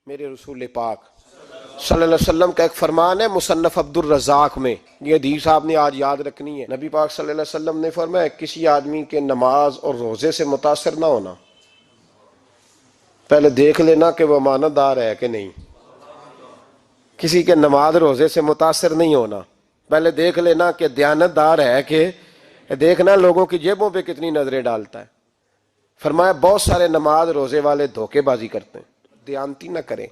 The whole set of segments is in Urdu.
میرے رسول پاک صلی اللہ علیہ وسلم کا ایک فرمان ہے مصنف عبد الرزاق میں، یہ حدیث آپ نے آج یاد رکھنی ہے۔ نبی پاک صلی اللہ علیہ وسلم نے فرمایا کسی آدمی کے نماز اور روزے سے متاثر نہ ہونا، پہلے دیکھ لینا کہ وہ امانت دار ہے کہ نہیں۔ کسی کے نماز روزے سے متاثر نہیں ہونا، پہلے دیکھ لینا کہ دیانت دار ہے کہ دیکھنا لوگوں کی جیبوں پہ کتنی نظریں ڈالتا ہے۔ فرمایا بہت سارے نماز روزے والے دھوکے بازی کرتے ہیں، دیانتی نہ کریں،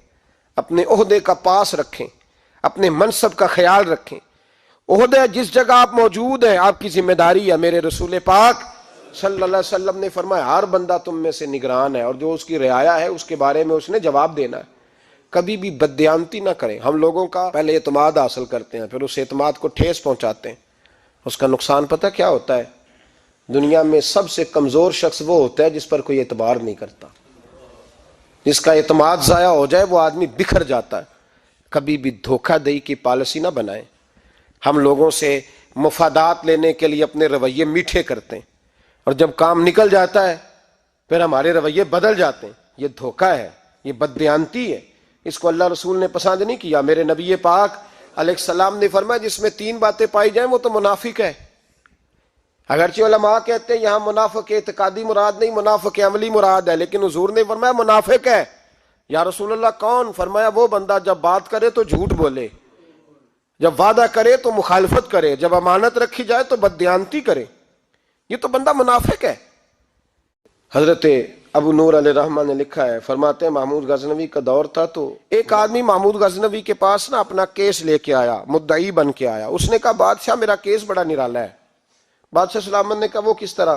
اپنے عہدے کا پاس رکھیں، اپنے منصب کا خیال رکھیں۔ عہدہ جس جگہ آپ موجود ہیں آپ کی ذمہ داری ہے۔ میرے رسول پاک صلی اللہ علیہ وسلم نے فرمایا ہر بندہ تم میں سے نگران ہے، اور جو اس کی رعایا ہے اس کے بارے میں اس نے جواب دینا ہے۔ کبھی بھی بددیانتی نہ کریں۔ ہم لوگوں کا پہلے اعتماد حاصل کرتے ہیں، پھر اس اعتماد کو ٹھیس پہنچاتے ہیں۔ اس کا نقصان پتہ کیا ہوتا ہے؟ دنیا میں سب سے کمزور شخص وہ ہوتا ہے جس پر کوئی اعتبار نہیں کرتا۔ جس کا اعتماد ضائع ہو جائے وہ آدمی بکھر جاتا ہے۔ کبھی بھی دھوکہ دہی کی پالیسی نہ بنائیں۔ ہم لوگوں سے مفادات لینے کے لیے اپنے رویے میٹھے کرتے ہیں، اور جب کام نکل جاتا ہے پھر ہمارے رویے بدل جاتے ہیں۔ یہ دھوکہ ہے، یہ بددیانتی ہے، اس کو اللہ رسول نے پسند نہیں کیا۔ میرے نبی پاک علیہ السلام نے فرمایا جس میں 3 باتیں پائی جائیں وہ تو منافق ہے۔ اگرچہ علماء کہتے ہیں یہاں منافق اعتقادی مراد نہیں، منافق عملی مراد ہے، لیکن حضور نے فرمایا منافق ہے۔ یا رسول اللہ کون؟ فرمایا وہ بندہ جب بات کرے تو جھوٹ بولے، جب وعدہ کرے تو مخالفت کرے، جب امانت رکھی جائے تو بددیانتی کرے، یہ تو بندہ منافق ہے۔ حضرت ابو نور علیہ رحمہ نے لکھا ہے، فرماتے ہیں محمود غزنوی کا دور تھا تو ایک آدمی محمود غزنوی کے پاس نا اپنا کیس لے کے آیا، مدعی بن کے آیا۔ اس نے کہا بادشاہ میرا کیس بڑا نرالا ہے۔ بادشاہ سلامت نے کہا وہ کس طرح؟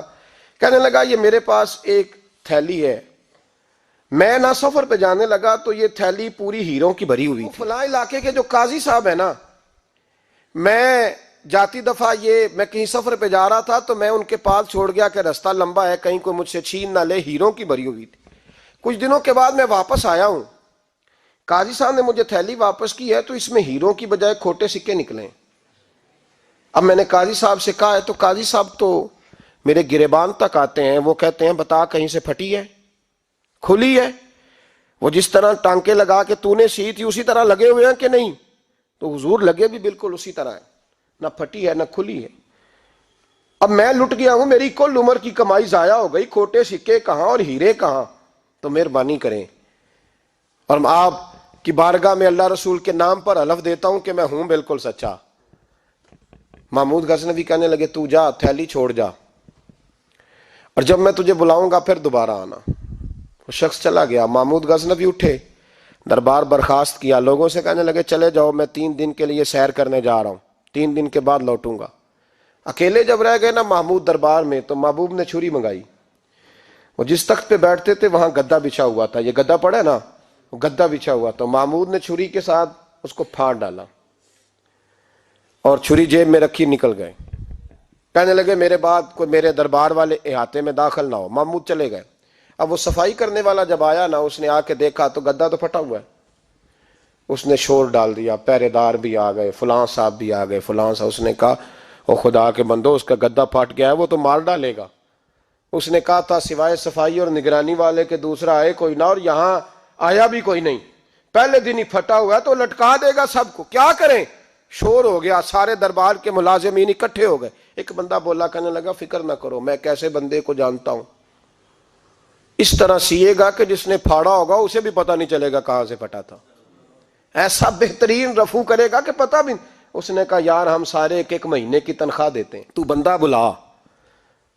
کہنے لگا یہ میرے پاس ایک تھیلی ہے، میں نہ سفر پہ جانے لگا تو یہ تھیلی پوری ہیروں کی بھری ہوئی تھی۔ فلاں علاقے کے جو قاضی صاحب ہیں نا، میں جاتی دفعہ میں کہیں سفر پہ جا رہا تھا تو میں ان کے پاس چھوڑ گیا کہ رستہ لمبا ہے، کہیں کوئی مجھ سے چھین نہ لے، ہیروں کی بھری ہوئی تھی۔ کچھ دنوں کے بعد میں واپس آیا ہوں، قاضی صاحب نے مجھے تھیلی واپس کی ہے تو اس میں ہیروں کی بجائے کھوٹے سکے نکلے ہیں۔ اب میں نے قاضی صاحب سے کہا ہے تو قاضی صاحب تو میرے گریبان تک آتے ہیں، وہ کہتے ہیں بتا کہیں سے پھٹی ہے، کھلی ہے؟ وہ جس طرح ٹانکے لگا کے تو نے سی تھی اسی طرح لگے ہوئے ہیں کہ نہیں؟ تو حضور لگے بھی بالکل اسی طرح ہے، نہ پھٹی ہے نہ کھلی ہے۔ اب میں لٹ گیا ہوں، میری کل عمر کی کمائی ضائع ہو گئی، کھوٹے سکے کہاں اور ہیرے کہاں؟ تو مہربانی کریں، اور آپ کی بارگاہ میں اللہ رسول کے نام پر حلف دیتا ہوں کہ میں ہوں بالکل سچا۔ محمود غزنوی کہنے لگے تو جا، تھیلی چھوڑ جا، اور جب میں تجھے بلاؤں گا پھر دوبارہ آنا۔ وہ شخص چلا گیا۔ محمود غزنوی اٹھے، دربار برخاست کیا، لوگوں سے کہنے لگے چلے جاؤ میں 3 دن کے لیے سیر کرنے جا رہا ہوں، 3 دن کے بعد لوٹوں گا۔ اکیلے جب رہ گئے نا محمود دربار میں تو محبوب نے چھری منگائی۔ وہ جس تخت پہ بیٹھتے تھے وہاں گدا بچھا ہوا تھا، یہ گدا پڑا ہے نا، وہ گدا بچھا ہوا تھا۔ محمود نے چھری کے ساتھ اس کو پھاڑ ڈالا اور چھری جیب میں رکھی نکل گئے۔ کہنے لگے میرے بعد کوئی میرے دربار والے احاطے میں داخل نہ ہو۔ محمود چلے گئے۔ اب وہ صفائی کرنے والا جب آیا نا، اس نے آ کے دیکھا تو گدا تو پھٹا ہوا ہے۔ اس نے شور ڈال دیا، پہرے دار بھی آ گئے، فلاں صاحب بھی آ گئے، فلاں صاحب۔ اس نے کہا او خدا کے بندو، اس کا گدا پھٹ گیا ہے، وہ تو مار ڈالے گا۔ اس نے کہا تھا سوائے صفائی اور نگرانی والے کے دوسرا آئے کوئی نہ، اور یہاں آیا بھی کوئی نہیں، پہلے دن ہی پھٹا ہوا ہے تو لٹکا دے گا سب کو، کیا کریں؟ شور ہو گیا، سارے دربار کے ملازمین اکٹھے ہو گئے۔ ایک بندہ بولا، کہنے لگا فکر نہ کرو، میں کیسے بندے کو جانتا ہوں، اس طرح سیے گا کہ جس نے پھاڑا ہوگا اسے بھی پتہ نہیں چلے گا کہاں سے پھٹا تھا، ایسا بہترین رفو کرے گا کہ پتہ بھی۔ اس نے کہا یار ہم سارے 1 مہینے کی تنخواہ دیتے ہیں، تو بندہ بلا۔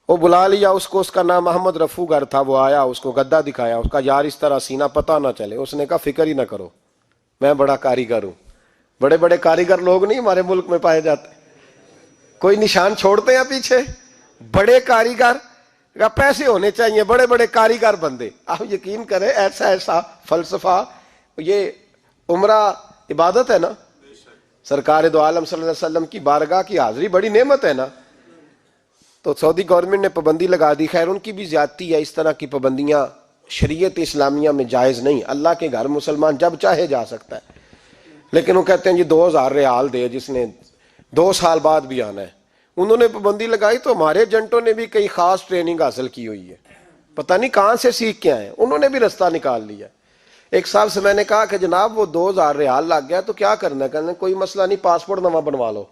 وہ بلا لیا اس کو، اس کا نام محمد رفو گر تھا۔ وہ آیا، اس کو گدا دکھایا، اس کا یار اس طرح سینا پتہ نہ چلے۔ اس نے کہا فکر ہی نہ کرو، میں بڑا کاریگر ہوں۔ بڑے بڑے کاریگر لوگ نہیں ہمارے ملک میں پائے جاتے، کوئی نشان چھوڑتے ہیں پیچھے؟ بڑے کاریگر کا پیسے ہونے چاہیے، بڑے بڑے کاریگر بندے۔ آپ یقین کریں ایسا فلسفہ، یہ عمرہ عبادت ہے نا، سرکار دو عالم صلی اللہ علیہ وسلم کی بارگاہ کی حاضری بڑی نعمت ہے نا۔ تو سعودی گورنمنٹ نے پابندی لگا دی، خیر ان کی بھی زیادتی ہے، اس طرح کی پابندیاں شریعت اسلامیہ میں جائز نہیں۔ اللہ کے گھر مسلمان جب چاہے جا سکتا ہے، لیکن وہ کہتے ہیں جی 2000 ریال دے جس نے 2 سال بعد بھی آنا ہے۔ انہوں نے پابندی لگائی تو ہمارے ایجنٹوں نے بھی کئی خاص ٹریننگ حاصل کی ہوئی ہے، پتہ نہیں کہاں سے سیکھ کے آئے، انہوں نے بھی رستہ نکال لیا۔ ایک صاحب سے میں نے کہا کہ جناب وہ 2000 ریال لگ گیا تو کیا کرنا ہے؟ کہنے کوئی مسئلہ نہیں، پاسپورٹ نواں بنوا لو،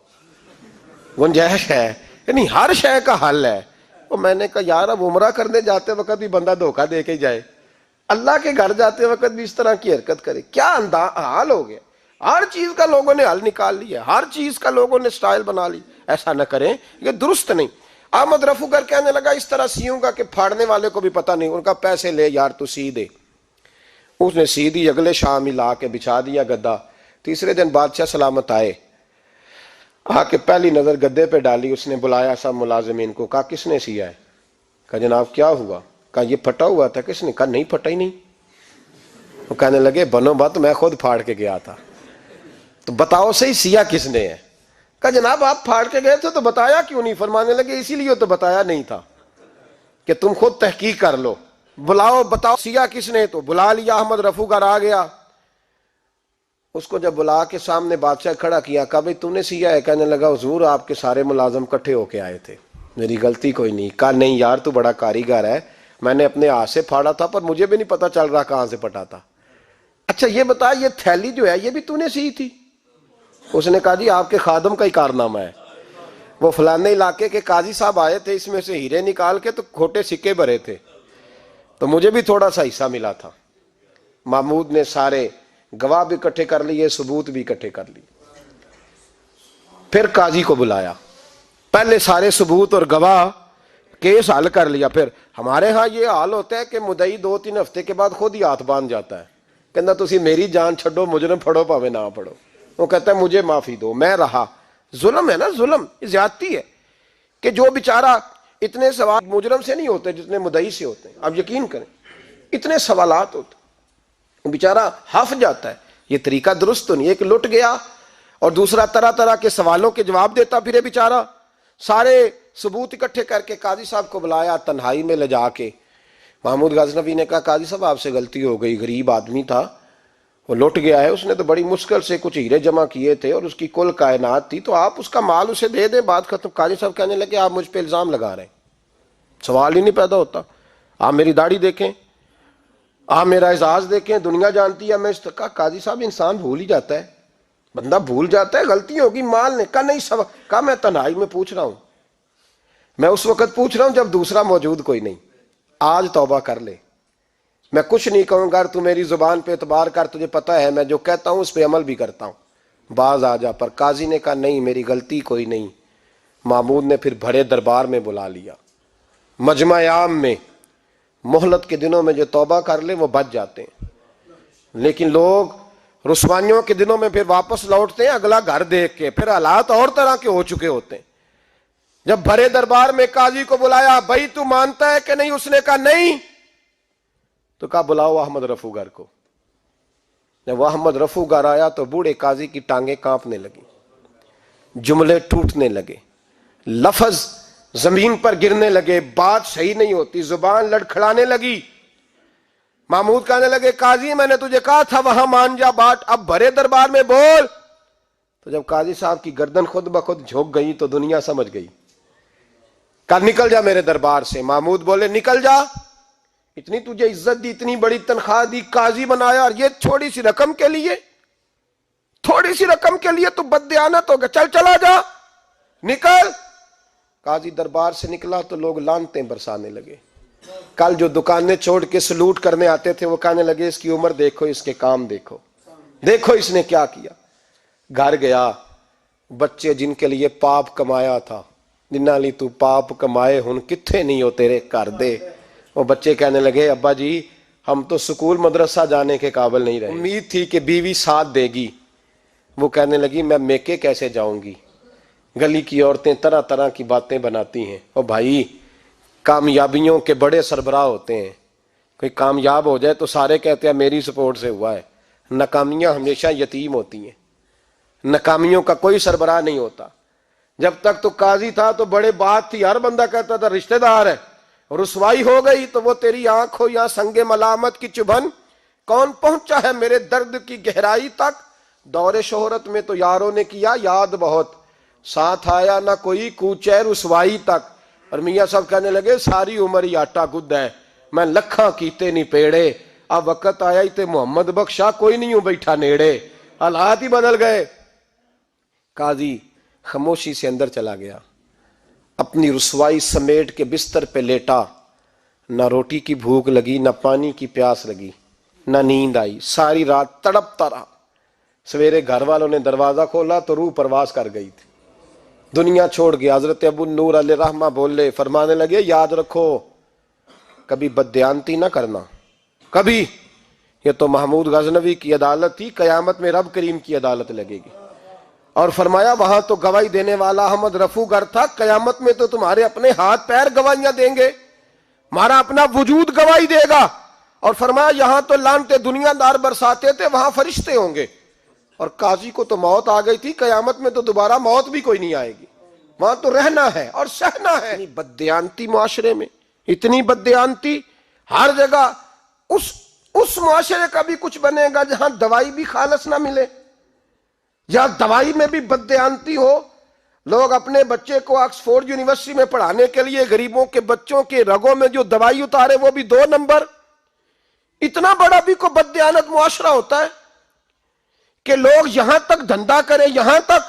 گنجائش ہے، یعنی ہر شے کا حل ہے۔ وہ میں نے کہا یار اب عمرہ کرنے جاتے وقت بھی بندہ دھوکہ دے کے جائے، اللہ کے گھر جاتے وقت بھی اس طرح کی حرکت کرے، کیا حال ہو گیا؟ ہر چیز کا لوگوں نے حل نکال لیا، ہر چیز کا لوگوں نے سٹائل بنا لی۔ ایسا نہ کریں، یہ درست نہیں۔ احمد رفو گر کہنے لگا اس طرح سیوں گا کہ پھاڑنے والے کو بھی پتہ نہیں۔ ان کا پیسے لے یار تو سی دے۔ اس نے سی دی، اگلے شام ہی لا کے بچھا دیا گدا۔ تیسرے دن بادشاہ سلامت آئے، آ کے پہلی نظر گدے پہ ڈالی، اس نے بلایا سب ملازمین کو، کہا کس نے سیا ہے؟ کہا جناب کیا ہوا؟ کہا یہ پھٹا ہوا تھا۔ کس نے؟ کہا نہیں پھٹا ہی نہیں۔ وہ کہنے لگے بنو بات، میں خود پھاڑ کے گیا تھا، تو بتاؤ صحیح سیا کس نے ہے؟ کہا جناب آپ پھاڑ کے گئے تھے تو بتایا کیوں نہیں؟ فرمانے لگے اسی لیے تو بتایا نہیں تھا کہ تم خود تحقیق کر لو، بلاؤ بتاؤ سیا کس نے۔ تو بلا لیا، احمد رفو گر آ گیا۔ اس کو جب بلا کے سامنے بادشاہ کھڑا کیا، کہا بھئی تو نے سیا ہے؟ کہنے لگا حضور آپ کے سارے ملازم کٹھے ہو کے آئے تھے، میری غلطی کوئی نہیں۔ کہا نہیں یار تو بڑا کاریگر ہے، میں نے اپنے ہاتھ سے پھاڑا تھا پر مجھے بھی نہیں پتا چل رہا کہاں سے پھٹا تھا۔ اچھا یہ بتا یہ تھیلی جو ہے یہ بھی تو نے سی تھی؟ اس نے کہا جی آپ کے خادم کا ہی کارنامہ ہے، وہ فلانے علاقے کے قاضی صاحب آئے تھے، اس میں سے ہیرے نکال کے تو کھوٹے سکے بھرے تھے، تو مجھے بھی تھوڑا سا حصہ ملا تھا۔ محمود نے سارے گواہ بھی اکٹھے کر لیے، ثبوت بھی اکٹھے کر لیے۔ پھر قاضی کو بلایا، پہلے سارے ثبوت اور گواہ کیس حل کر لیا۔ پھر ہمارے ہاں یہ حال ہوتا ہے کہ مدعی 2-3 ہفتے کے بعد خود ہی ہاتھ باندھ جاتا ہے، کہنا تسی میری جان چھڈو، مجرم پھڑو پاوے نہ پھڑو۔ وہ کہتا ہے مجھے معافی دو، میں رہا۔ ظلم ہے نا، ظلم زیادتی ہے کہ جو بیچارہ اتنے سوال مجرم سے نہیں ہوتے جتنے مدعی سے ہوتے ہیں۔ اب یقین کریں اتنے سوالات ہوتے، بیچارہ ہف جاتا ہے۔ یہ طریقہ درست تو نہیں، ایک لٹ گیا اور دوسرا طرح طرح کے سوالوں کے جواب دیتا پھرے بیچارہ۔ سارے ثبوت اکٹھے کر کے قاضی صاحب کو بلایا، تنہائی میں لے جا کے محمود غزنوی نے کہا قاضی صاحب آپ سے غلطی ہو گئی، غریب آدمی تھا، وہ لٹ گیا ہے، اس نے تو بڑی مشکل سے کچھ ہیرے جمع کیے تھے اور اس کی کل کائنات تھی، تو آپ اس کا مال اسے دے دیں، بات ختم۔ قاضی صاحب کہنے لگے آپ مجھ پہ الزام لگا رہے ہیں، سوال ہی نہیں پیدا ہوتا۔ آپ میری داڑھی دیکھیں، آپ میرا اعزاز دیکھیں، دنیا جانتی ہے میں اس کا۔ قاضی صاحب انسان بھول ہی جاتا ہے، بندہ بھول جاتا ہے، غلطی ہوگی، مال نے کہا نہیں کہا میں تنہائی میں پوچھ رہا ہوں، میں اس وقت پوچھ رہا ہوں جب دوسرا موجود کوئی نہیں، آج توبہ کر لے، میں کچھ نہیں کہوں گا، تو میری زبان پہ اعتبار کر، تجھے پتہ ہے میں جو کہتا ہوں اس پہ عمل بھی کرتا ہوں، باز آ جا۔ پر قاضی نے کہا نہیں میری غلطی کوئی نہیں۔ محمود نے پھر بڑے دربار میں بلا لیا، مجمع عام میں۔ مہلت کے دنوں میں جو توبہ کر لے وہ بچ جاتے ہیں، لیکن لوگ رسوائیوں کے دنوں میں پھر واپس لوٹتے ہیں اگلا گھر دیکھ کے، پھر حالات اور طرح کے ہو چکے ہوتے ہیں۔ جب بڑے دربار میں قاضی کو بلایا، بھائی تو مانتا ہے کہ نہیں؟ اس نے کہا نہیں۔ تو کہا بلاؤ احمد رفو گر کو۔ جب احمد رفو گر آیا تو بوڑھے قاضی کی ٹانگیں کانپنے لگی، جملے ٹوٹنے لگے، لفظ زمین پر گرنے لگے، بات صحیح نہیں ہوتی، زبان لڑکھڑانے لگی۔ محمود کہنے لگے قاضی میں نے تجھے کہا تھا وہاں مان جا بات، اب بڑے دربار میں بول۔ تو جب قاضی صاحب کی گردن خود بخود جھک گئی تو دنیا سمجھ گئی، کہا نکل جا میرے دربار سے۔ محمود بولے نکل جا، اتنی تجھے عزت دی، اتنی بڑی تنخواہ دی، قاضی بنایا، اور یہ تھوڑی سی رقم کے لیے، تھوڑی سی رقم کے لیے تو بددیانت ہو گیا، چل چلا جا، نکل۔ قاضی دربار سے نکلا تو لوگ لعنتیں برسانے لگے۔ کل جو دکانیں چھوڑ کے سلوٹ کرنے آتے تھے وہ کہنے لگے اس کی عمر دیکھو، اس کے کام دیکھو، دیکھو اس نے کیا کیا۔ گھر گیا، بچے جن کے لیے پاپ کمایا تھا، جنہاں لی تو پاپ کمائے ہن کتھے نہیں ہو تیرے کر دے۔ وہ بچے کہنے لگے ابا جی ہم تو سکول مدرسہ جانے کے قابل نہیں رہے، امید تھی کہ بیوی ساتھ دے گی۔ وہ کہنے لگی میں میکے کیسے جاؤں گی، گلی کی عورتیں طرح طرح کی باتیں بناتی ہیں۔ اور بھائی کامیابیوں کے بڑے سربراہ ہوتے ہیں، کوئی کامیاب ہو جائے تو سارے کہتے ہیں میری سپورٹ سے ہوا ہے، ناکامیاں ہمیشہ یتیم ہوتی ہیں، ناکامیوں کا کوئی سربراہ نہیں ہوتا۔ جب تک تو قاضی تھا تو بڑے بات تھی، ہر بندہ کہتا تھا رشتہ دار ہے، رسوائی ہو گئی تو وہ تیری آنکھ ہو یا سنگ ملامت کی چبھن، کون پہنچا ہے میرے درد کی گہرائی تک، دور شہرت میں تو یاروں نے کیا یاد بہت، ساتھ آیا نہ کوئی کوچے رسوائی تک۔ اور میاں صاحب کہنے لگے ساری عمر ہی آٹا گد ہے، میں لکھاں کیتے نہیں پیڑے، اب وقت آیا ہی تے محمد بخشا کوئی نہیں ہوں بیٹھا نیڑے، حالات ہی بدل گئے۔ قاضی خاموشی سے اندر چلا گیا، اپنی رسوائی سمیٹ کے بستر پہ لیٹا، نہ روٹی کی بھوک لگی، نہ پانی کی پیاس لگی، نہ نیند آئی، ساری رات تڑپتا رہا۔ سویرے گھر والوں نے دروازہ کھولا تو روح پرواز کر گئی تھی، دنیا چھوڑ گیا۔ حضرت ابو نور علیہ رحمہ بولے، فرمانے لگے یاد رکھو کبھی بددیانتی نہ کرنا، کبھی۔ یہ تو محمود غزنوی کی عدالت تھی، قیامت میں رب کریم کی عدالت لگے گی۔ اور فرمایا وہاں تو گواہی دینے والا احمد رفو گر تھا، قیامت میں تو تمہارے اپنے ہاتھ پیر گواہیاں دیں گے، ہمارا اپنا وجود گواہی دے گا۔ اور فرمایا یہاں تو لانتے دنیا دار برساتے تھے، وہاں فرشتے ہوں گے۔ اور قاضی کو تو موت آ گئی تھی، قیامت میں تو دوبارہ موت بھی کوئی نہیں آئے گی، وہاں تو رہنا ہے اور سہنا ہے۔ اتنی بددیانتی معاشرے میں، اتنی بددیانتی ہر جگہ۔ اس معاشرے کا بھی کچھ بنے گا جہاں دوائی بھی خالص نہ ملے، یا دوائی میں بھی بددیانتی ہو۔ لوگ اپنے بچے کو آکسفورڈ یونیورسٹی میں پڑھانے کے لیے غریبوں کے بچوں کے رگوں میں جو دوائی اتارے وہ بھی 2 نمبر۔ اتنا بڑا بھی کو بددیانت معاشرہ ہوتا ہے کہ لوگ یہاں تک دھندا کریں، یہاں تک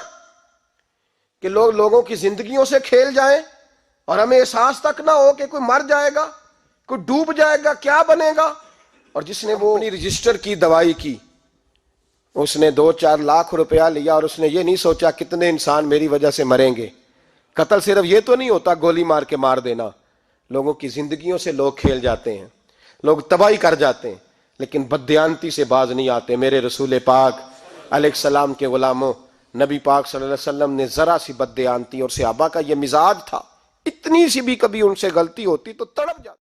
کہ لوگ لوگوں کی زندگیوں سے کھیل جائیں، اور ہمیں احساس تک نہ ہو کہ کوئی مر جائے گا، کوئی ڈوب جائے گا، کیا بنے گا۔ اور جس نے وہ اپنی رجسٹر کی دوائی کی، اس نے 2-4 لاکھ روپیہ لیا، اور اس نے یہ نہیں سوچا کتنے انسان میری وجہ سے مریں گے۔ قتل صرف یہ تو نہیں ہوتا گولی مار کے مار دینا، لوگوں کی زندگیوں سے لوگ کھیل جاتے ہیں، لوگ تباہی کر جاتے ہیں، لیکن بددیانتی سے باز نہیں آتے۔ میرے رسول پاک علیہ السلام کے غلاموں، نبی پاک صلی اللہ علیہ وسلم نے ذرا سی بددیانتی، اور صحابہ کا یہ مزاج تھا، اتنی سی بھی کبھی ان سے غلطی ہوتی تو تڑپ جاتی۔